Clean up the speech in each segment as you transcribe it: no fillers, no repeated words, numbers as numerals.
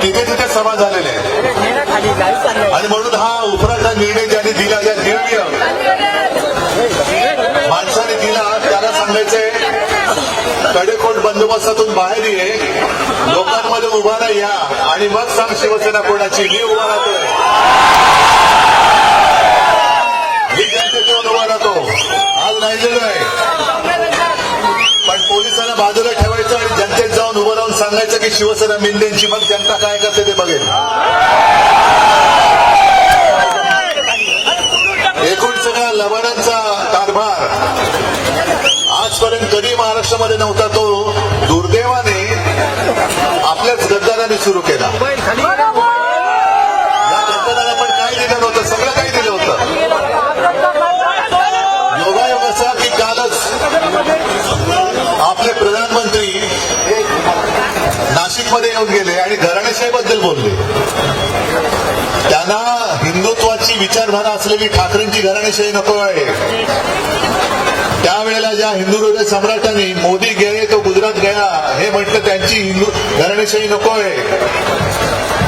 तिथे तिथे सभा झालेले आहे आणि म्हणून हा उपराचा निर्णय ज्यांनी दिला, ज्या निर्णय माणसाने दिला, त्याला सांगायचंय कडेकोट बंदोबस्तातून बाहेर ये, लोकांमध्ये उभा नाही या आणि मग सांग शिवसेना कोणाची. मी उभा राहतोय, मी जनतेतून उभा राहतो, आज नाही गेलो आहे. पण पोलिसांना बाजूला ठेवायचं आणि जनतेत जाऊन उभं राहून सांगायचं की शिवसेना मिंदेंची, मग जनता काय करते ते बघेल. एकूण सगळा लबाडांचा कारभार आजपर्यंत कधी महाराष्ट्रामध्ये नव्हता, तो दुर्दैवाने आपल्याच गद्दारांनी सुरू केला. या गद्दारांना पण काय दिलं नव्हतं, सगळं काही दिलं होतं. योगायोग असा की कालच आपले प्रधानमंत्री नाशिकमध्ये येऊन गेले आणि घराणेशाहीबद्दल बोलले. त्यांना हिंदुत्वाची विचारधारा असलेली ठाकरेंची घराणेशाही नको आहे. त्यावेळेला ज्या हिंदू हृदय सम्राटांनी मोदी गए तो गुजरात गया हे म्हटलं, त्यांची हिंदू घराणेशाही नको आहे.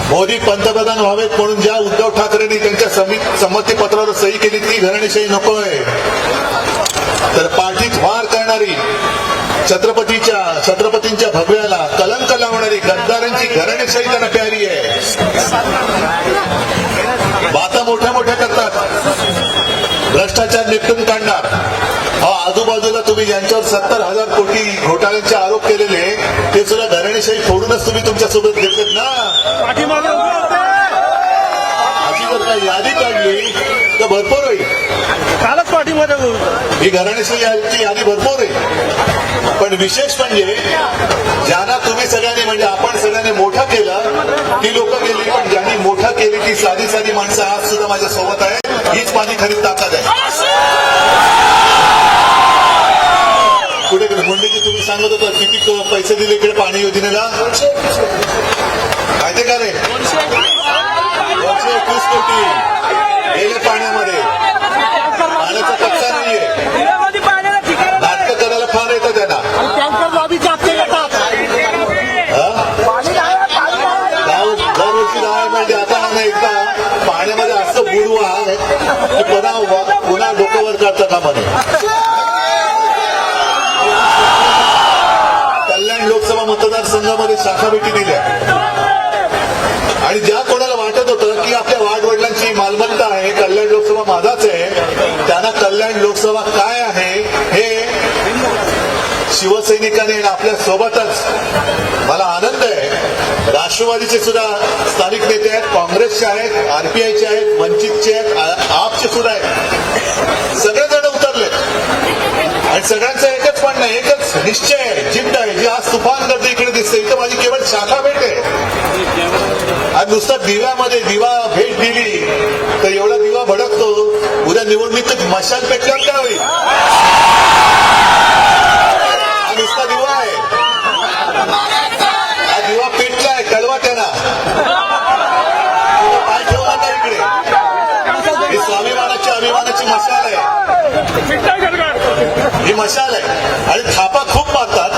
मोदी पंतप्रधान व्हावेत म्हणून ज्या उद्धव ठाकरेंनी त्यांच्या संमतीपत्रावर सही केली, ती घराणेशाही नको आहे. तर पाठीत वार करणारी छत्रपतींच्या भगव्याला कलंक लावणारी गद्दारांची घराणेशाही त्यांना प्यारी आहे. बाता मोठ्या मोठ्या करतात, भ्रष्टाचार निपटून काढणार. आजूबाजूला तुम्ही ज्यांच्यावर 70,000 कोटी घोटाळ्यांचे आरोप केलेले, ते सुद्धा घराणेशाही फोडूनच तुम्ही तुमच्यासोबत घेतलेत ना. अशी जर काही यादी काढली तर भरपूर होईल. कालच पाठीमध्ये ही घराणेशाही यादी भरपूर आहे. पण विशेष म्हणजे ज्यांना तुम्ही सगळ्यांनी, म्हणजे आपण सगळ्यांनी मोठं केलं, ती लोक गेली. पण ज्यांनी मोठं केली ती साधी साधी माणसं आज सुद्धा माझ्या सोबत आहे. हीच माझी खरी ताकद आहे. कुठे मुंडेजी तुम्ही सांगत होता किती पैसे दिले इकडे पाणी योजनेला, माहिती का रे? 221 कोटी गेले पाण्यामध्ये. पाण्याचा कच्चा नाहीये, नाटकं करायला फार येतं त्यांना. दरवर्षी 10 म्हणजे आता नाही, एकदा पाण्यामध्ये असं बुडवा की पुन्हा डोक्यावर काढता कामा नये. कल्याण लोकसभा मतदारसंघामध्ये शाखाभेटी दिल्या आणि ज्या कोणाला वाटत होतं की आपल्या वाडवडिलांची मालमत्ता आहे, कल्याण लोकसभा माझाच आहे, त्यांना कल्याण लोकसभा काय आहे हे शिवसैनिकांनी आपल्या सोबतच. मला आनंद आहे, राष्ट्रवादीचे सुद्धा स्थानिक नेते आहेत, काँग्रेसचे आहेत, आरपीआयचे आहेत, वंचितचे आहेत, आपचे सुद्धा आहेत. सगळेजण उतरले आणि सगळ्यांचं एकच म्हणणं, एकच निश्चय आहे, जिद्द आहे. जी आज तुफान गर्दी इकडे दिसते, इथं माझी केवळ शाखा भेट आहे. आज नुसतं दिव्यामध्ये दिवा भेट दिली तर एवढा दिवा भडकतो, उद्या निवडणुकीत मशाल पेटल्यावर काय होईल? हा नुसता दिवा आहे, हा दिवा पेटलाय, कळवा त्यांना. काय ठेवला का इकडे? ही स्वाभिमानाची अभिमानाची मशाल आहे, ही मशाल आहे. आणि थापा खूप मारतात.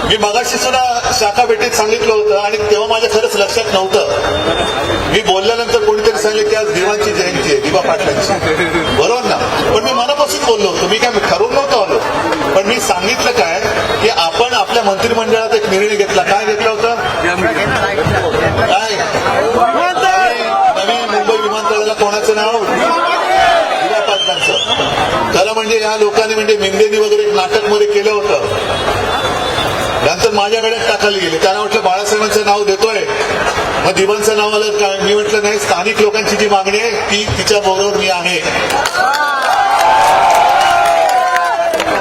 मी मगाशी सुद्धा शाखा भेटीत सांगितलं होतं आणि तेव्हा माझ्या खरंच लक्षात नव्हतं. मी बोलल्यानंतर कोणीतरी सांगितलं की आज दिवांची जयंती आहे, दिवा पाटलांची, बरोबर ना? पण मी मनापासून बोललो होतो, मी काय ठरवून नव्हतं आलो. पण मी सांगितलं काय की आपण आपल्या मंत्रिमंडळात एक निर्णय घेतला. काय घेतला होता? काय? नवीन मुंबई विमानतळाला कोणाचं नाव? दिवा पाटलांचं. खरं म्हणजे या लोकांनी, म्हणजे मिंदेनी वगैरे एक नाटक मध्ये केलं होतं. नंतर माझ्याकडे टाकायला गेले, त्यांना म्हटलं बाळासाहेबांचं नाव देतोय, मग दिवांचं नाव आलं काय? मी म्हटलं नाही, स्थानिक लोकांची जी मागणी आहे ती तिच्या बरोबर मी आहे.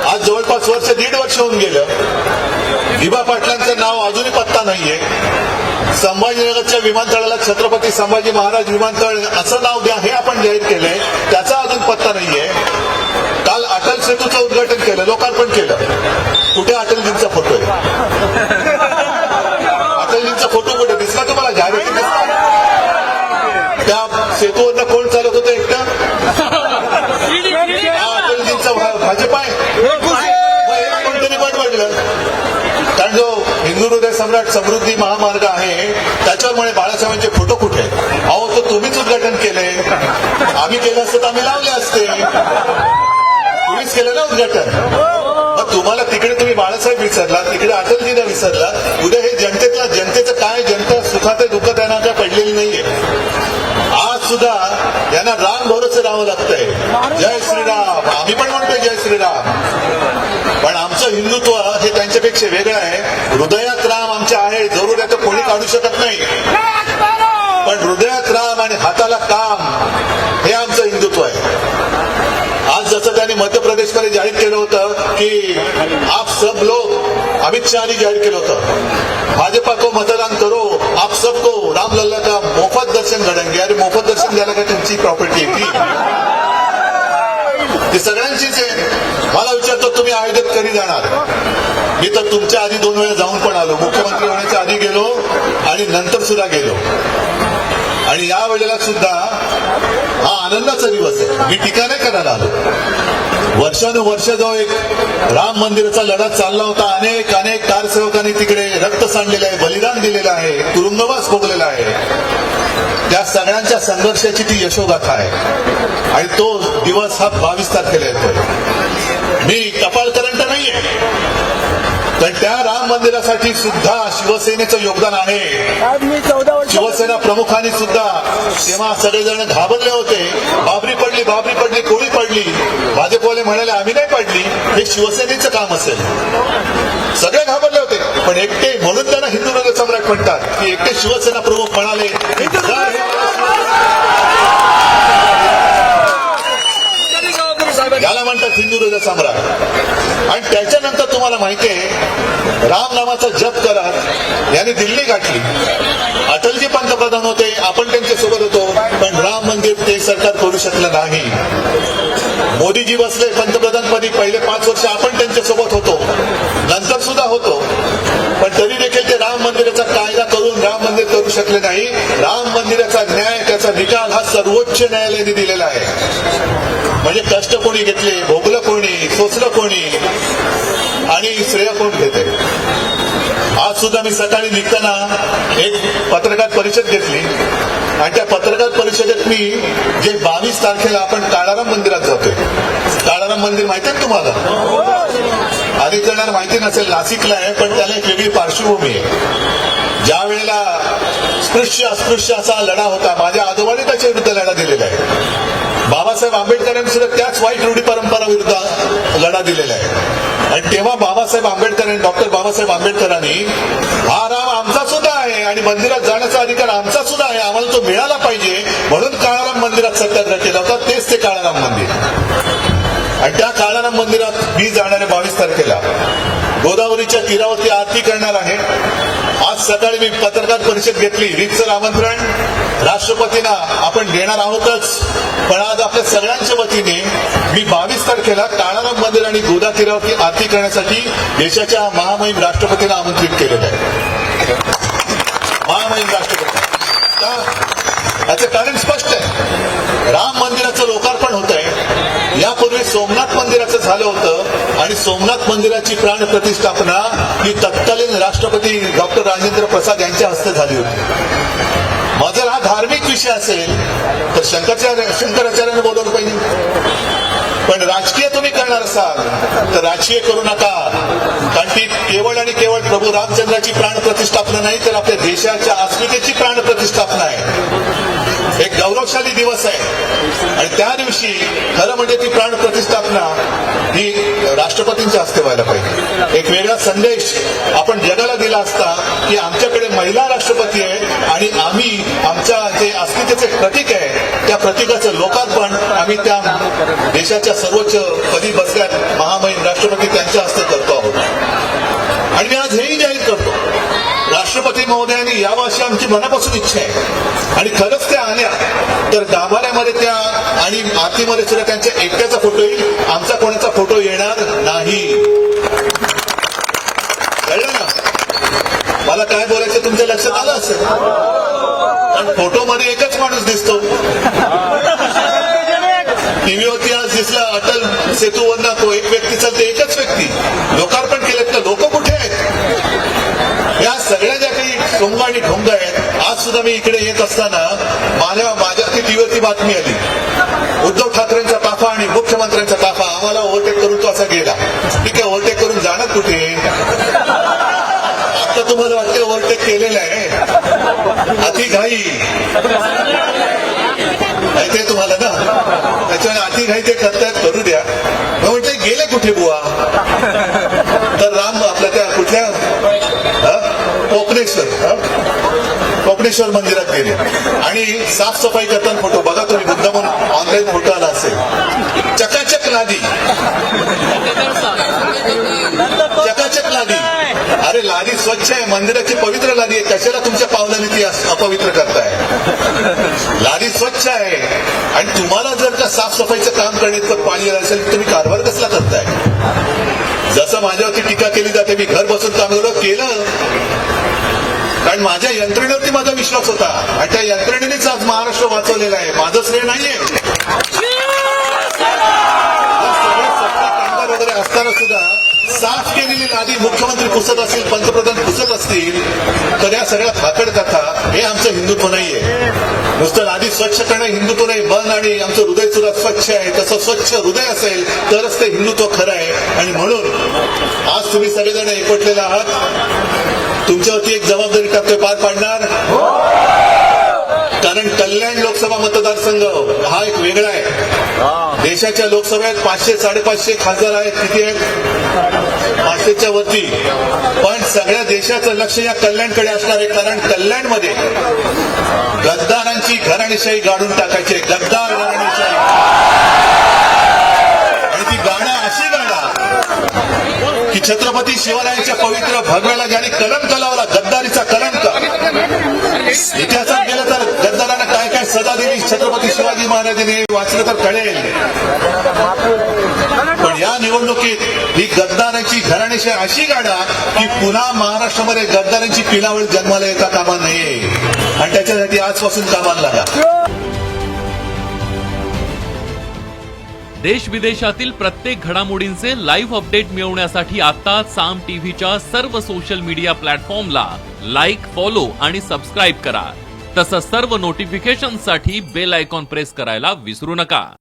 आज जवळपास दीड वर्ष होऊन गेलं, दिवा पाटलांचं नाव अजूनही पत्ता नाहीये. संभाजीनगरच्या विमानतळाला छत्रपती संभाजी महाराज विमानतळ असं नाव द्या हे आपण जाहीर केलंय, त्याचा अजून पत्ता नाहीये. काल अटल सेतूचं उद्घाटन केलं, लोकार्पण केलं. कुठे अटलजींचा फोटो आहे? अटलजींचा फोटो कुठे दिसला तुम्हाला? जाहिराती दिसला? त्या सेतूवरनं कोण चालत होतं एकटं? अटलजींचा भाजप आहे. कोणतरी पण म्हटलं, कारण जो हिंदू हृदय सम्राट समृद्धी महामार्ग आहे त्याच्यावर म्हणे बाळासाहेबांचे फोटो कुठे आहेत? अहो तो तुम्हीच उद्घाटन केले, आम्ही केलं असतं तर आम्ही लावले असते, तुम्हीच केलं ना उद्घाटन. मग तुम्हाला तिकडे तुम्ही बाळासाहेब विसरला, तिकडे अटलजीला विसरला. उद्या हे जनतेचं काय, जनता सुखात आहे दुःखात त्यांना काय पडलेली नाहीये. आज सुद्धा यांना राम भरोसे राहावं लागतंय. जय श्रीराम, आम्ही पण म्हणतोय जय श्रीराम, पण आमचं हिंदुत्व हे त्यांच्यापेक्षा वेगळं आहे. हृदयात राम आमच्या आहे, जरूर आहे तर कोणी काढू शकत नाही, पण हृदयात राम आणि हाताला काम हे आमचं हिंदुत्व आहे. आज जसं त्यांनी मध्य प्रदेशमध्ये जाहीर केलं होतं की आप सब लोग, अमित शहानी जाहीर केलं होतं भाजपा को मतदान करो, आप सबको रामलल्ला का मोफत दर्शन घडेंगे. अरे मोफत दर्शन द्यायला का तुमची प्रॉपर्टी आहे ती सगळ्यांचीच आहे. मला विचारतो तुम्ही आयोजित कधी जाणार? मी तर तुमच्या आधी 2 वेळा जाऊन पण आलो, मुख्यमंत्री होण्याच्या आधी गेलो आणि नंतर सुद्धा गेलो. आणि या वेळेला सुद्धा हा आनंदाचा दिवस आहे. मी टीका नाही करायला आलो. वर्षानुवर्ष जो एक राम मंदिराचा लढा चालला होता, अनेक कारसेवकांनी तिकडे रक्त सांडलेलं आहे, बलिदान दिलेलं आहे, तुरुंगवास भोगलेला आहे. त्या सगळ्यांच्या संघर्षाची ती यशोगाथा आहे आणि तो दिवस हा 22 तारखेला येतोय. मी कपाळकरंट नाहीये, पण त्या राम मंदिरासाठी सुद्धा शिवसेनेचं योगदान आहे. शिवसेना प्रमुखांनी सुद्धा तेव्हा सगळेजण घाबरले होते, बाबरी पडली, कोळी पडली. भाजपवाले म्हणाले आम्ही नाही पडली, हे शिवसेनेचं काम असेल. सगळे घाबरले होते, पण एकटे, म्हणून त्यांना हिंदू सम्राट म्हणतात की एकटे शिवसेना प्रमुख म्हणाले याला म्हणतात हिंदू सम्राट. आणि त्याच्यानंतर तुम्हाला माहितीये राम नामाचा जप करत यांनी दिल्ली गाठली. अटलजी पंतप्रधान होते, आपण त्यांच्या सोबत होतो, पण राम मंदिर ते सरकार करू शकलं नाही. मोदीजी बसले पंतप्रधानपदी, पहिले 5 वर्ष आपण त्यांच्या सोबत होतो, नंतर सुद्धा होतो, पण तरी देखील ते राम मंदिराचा कायदा करून राम मंदिर करू शकले नाही. राम मंदिराचा न्याय, त्याचा निकाल हा सर्वोच्च न्यायालयाने दिलेला आहे. म्हणजे कष्ट कोणी घेतले, भोगलं कोणी, सोचलं कोणी आणि श्रेय कोण घेते. आज सुद्धा मी सकाळी निघताना एक पत्रकार परिषद घेतली आणि त्या पत्रकार परिषदेत मी जे 22 तारखेला आपण काळाराम मंदिरात जातोय. काळाराम मंदिर माहिती आहे तुम्हाला? अनेक जणांना माहिती नसेल, नाशिकला आहे, पण त्याला एक वेगळी पार्श्वभूमी आहे. ज्या वेळेला स्पृश्य अस्पृश्य असा लढा होता, माझ्या आजोबाने त्याच्या विरुद्ध लढा दिलेला आहे. बाबासाहेब आंबेडकरांनी सुद्धा त्याच वाईट रूढी परंपरा विरुद्ध लढा दिलेला आहे. आणि तेव्हा बाबासाहेब आंबेडकरांनी, डॉक्टर बाबासाहेब आंबेडकरांनी हा राम आमचा सुद्धा आहे आणि मंदिरात जाण्याचा अधिकार आमचा सुद्धा आहे, आम्हाला तो मिळाला पाहिजे, म्हणून काळाराम मंदिरात सत्याग्रह केला होता. तेच ते काळाराम मंदिर. आणि त्या काळाराम मंदिरात मी जाणार आहे 22 तारखेला. गोदावरीच्या तीरावरती आरती करणार आहे. आज सकाळी मी पत्रकार परिषद घेतली. रीतसर आमंत्रण राष्ट्रपतींना आपण देणार आहोतच, पण आज आपल्या सगळ्यांच्या वतीने मी 22 तारखेला काळाराम मंदिर आणि गोदा तीरावरती आरती करण्यासाठी देशाच्या महामहिम राष्ट्रपतींना आमंत्रित केलेलं आहे. महामहिम राष्ट्रपती याचं कारण स्पष्ट आहे. राम मंदिराचं लोकार्पण होत आहे. यापूर्वी सोमनाथ मंदिराचं झालं होतं आणि सोमनाथ मंदिराची प्राण प्रतिष्ठापना ही तत्कालीन राष्ट्रपती डॉक्टर राजेंद्र प्रसाद यांच्या हस्ते झाली होती. मग जर हा धार्मिक विषय असेल तर शंकराचार्याने बोलवलं पाहिजे. पण राजकीय तुम्ही करणार असाल तर राजकीय करू नका, कारण ती केवळ आणि केवळ प्रभू रामचंद्राची प्राण प्रतिष्ठापना नाही, तर आपल्या देशाच्या अस्मितेची प्राण प्रतिष्ठापना आहे. एक गौरवशाली दिवस आहे आणि त्या दिवशी खरं म्हणजे ती प्राण प्रतिष्ठापना ही राष्ट्रपतींच्या हस्ते व्हायला पाहिजे. एक वेगळा संदेश आपण जगाला दिला असता की आमच्याकडे महिला राष्ट्रपती आहे आणि आम्ही आमच्या जे अस्मितेचे प्रतीक आहे त्या प्रतीकाचं लोकार्पण आम्ही त्या देशाच्या सर्वोच्च पदी बसल्यात महामहिम राष्ट्रपती त्यांच्या हस्ते करतो आहोत. आणि मी आज हेही जाहीर करतो, राष्ट्रपती महोदयांनी यावं अशी आमची मनापासून इच्छा आहे आणि खरंच त्या आल्या तर गाभाऱ्यामध्ये त्या आणि आरतीमध्ये सुद्धा त्यांच्या एकट्याचा फोटो येईल, आमचा कोणाचा फोटो येणार नाही. कळलं ना? मला काय बोलायचं तुमच्या लक्षात आलं असेल, पण फोटोमध्ये एकच माणूस दिसतो. टीव्हीवरती आज दिसला अटल सेतूवरनं तो एक व्यक्ती चालते, एकच व्यक्ती. लोकार्पण केलं तर लोक कुठे आहेत? या टोंग आणि ढोंग आहेत. आज सुद्धा मी इकडे येत असताना माझ्या टीव्हीवरती बातमी आली, उद्धव ठाकरेंचा ताफा आणि मुख्यमंत्र्यांचा ताफा आम्हाला ओव्हरटेक करून तो असा गेला. ठीक आहे, ओव्हरटेक करून जाणार कुठे? आता तुम्हाला वाटते ओव्हरटेक केलेलं आहे, अति घाई माहितीये तुम्हाला ना, त्याच्यामुळे अति घाई ते करतायत, करू द्या. मग म्हटलं गेले कुठे बुवा? तर राम आपल्या त्या कुठल्या कोकणेश्वर मंदिरात गेले आणि साफसफाई करताना फोटो बघा तुम्ही, मुद्दामून ऑनलाईन फोटो आला असेल. चकाचक लादी, चकाचक लादी. अरे लादी स्वच्छ आहे, मंदिराची पवित्र लादी आहे, कशाला तुमच्या पावलाने ती अपवित्र करताय? लादी स्वच्छ आहे आणि तुम्हाला जर का साफसफाईचं काम करण्याचं पाणी असेल तुम्ही कारभार कसला करताय? जसं माझ्यावरती टीका केली जाते, मी घर बसून काम केलं कारण माझ्या यंत्रणेवरती माझा विश्वास होता आणि त्या यंत्रणेनेच आज महाराष्ट्र वाचवलेला आहे, माझं श्रेय नाहीये. कामगार वगैरे असताना सुद्धा साफ केलेली लादी मुख्यमंत्री पुसत असतील, पंतप्रधान पुसत असतील, तर या सगळ्या फाकड कथा हे आमचं हिंदुत्व नाहीये. नुसतं लादी स्वच्छ करणं हिंदुत्व नाही, मन आणि आमचं हृदय सुद्धा स्वच्छ आहे. तसं स्वच्छ हृदय असेल तरच ते हिंदुत्व खरं आहे. आणि म्हणून आज तुम्ही सगळेजण एकवटलेले आहात, तुमच्यावरती एक जबाबदारी टाकतोय, पार पाडणार. कारण कल्याण लोकसभा मतदारसंघ हा एक वेगळा आहे. देशाच्या लोकसभेत 500-550 खासदार आहेत, किती आहेत? 500च्या वरती. पण सगळ्या देशाचं लक्ष या कल्याणकडे असणार आहे, कारण कल्याणमध्ये गद्दारांची घराणेशाही गाडून टाकायची आहे. गद्दार घराणेशाही, आणि ती गाणं अशी गाणं की छत्रपती शिवरायांच्या पवित्र भगव्याला ज्याने कलंक लावला, गद्दारीचा कलंक. इतिहासात गेलं तर गद्दारांना काय काय सजा दिली छत्रपती शिवाजी महाराजांनी वाचलं तर कळेल. पण या निवडणुकीत ही गद्दारांची घराणेशाही अशी गाडा की पुन्हा महाराष्ट्रामध्ये गद्दारांची पिलावळ जन्माला येता कामा नये आणि त्याच्यासाठी आजपासून कामाला लागा. देश विदेशातील प्रत्येक घडामोडींचे लाईव्ह अपडेट मिळवण्यासाठी आता साम टीव्हीच्या सर्व सोशल मीडिया प्लॅटफॉर्मला लाईक, फॉलो आणि सबस्क्राईब करा. तसंच सर्व नोटिफिकेशनसाठी बेल आयकॉन प्रेस करायला विसरू नका.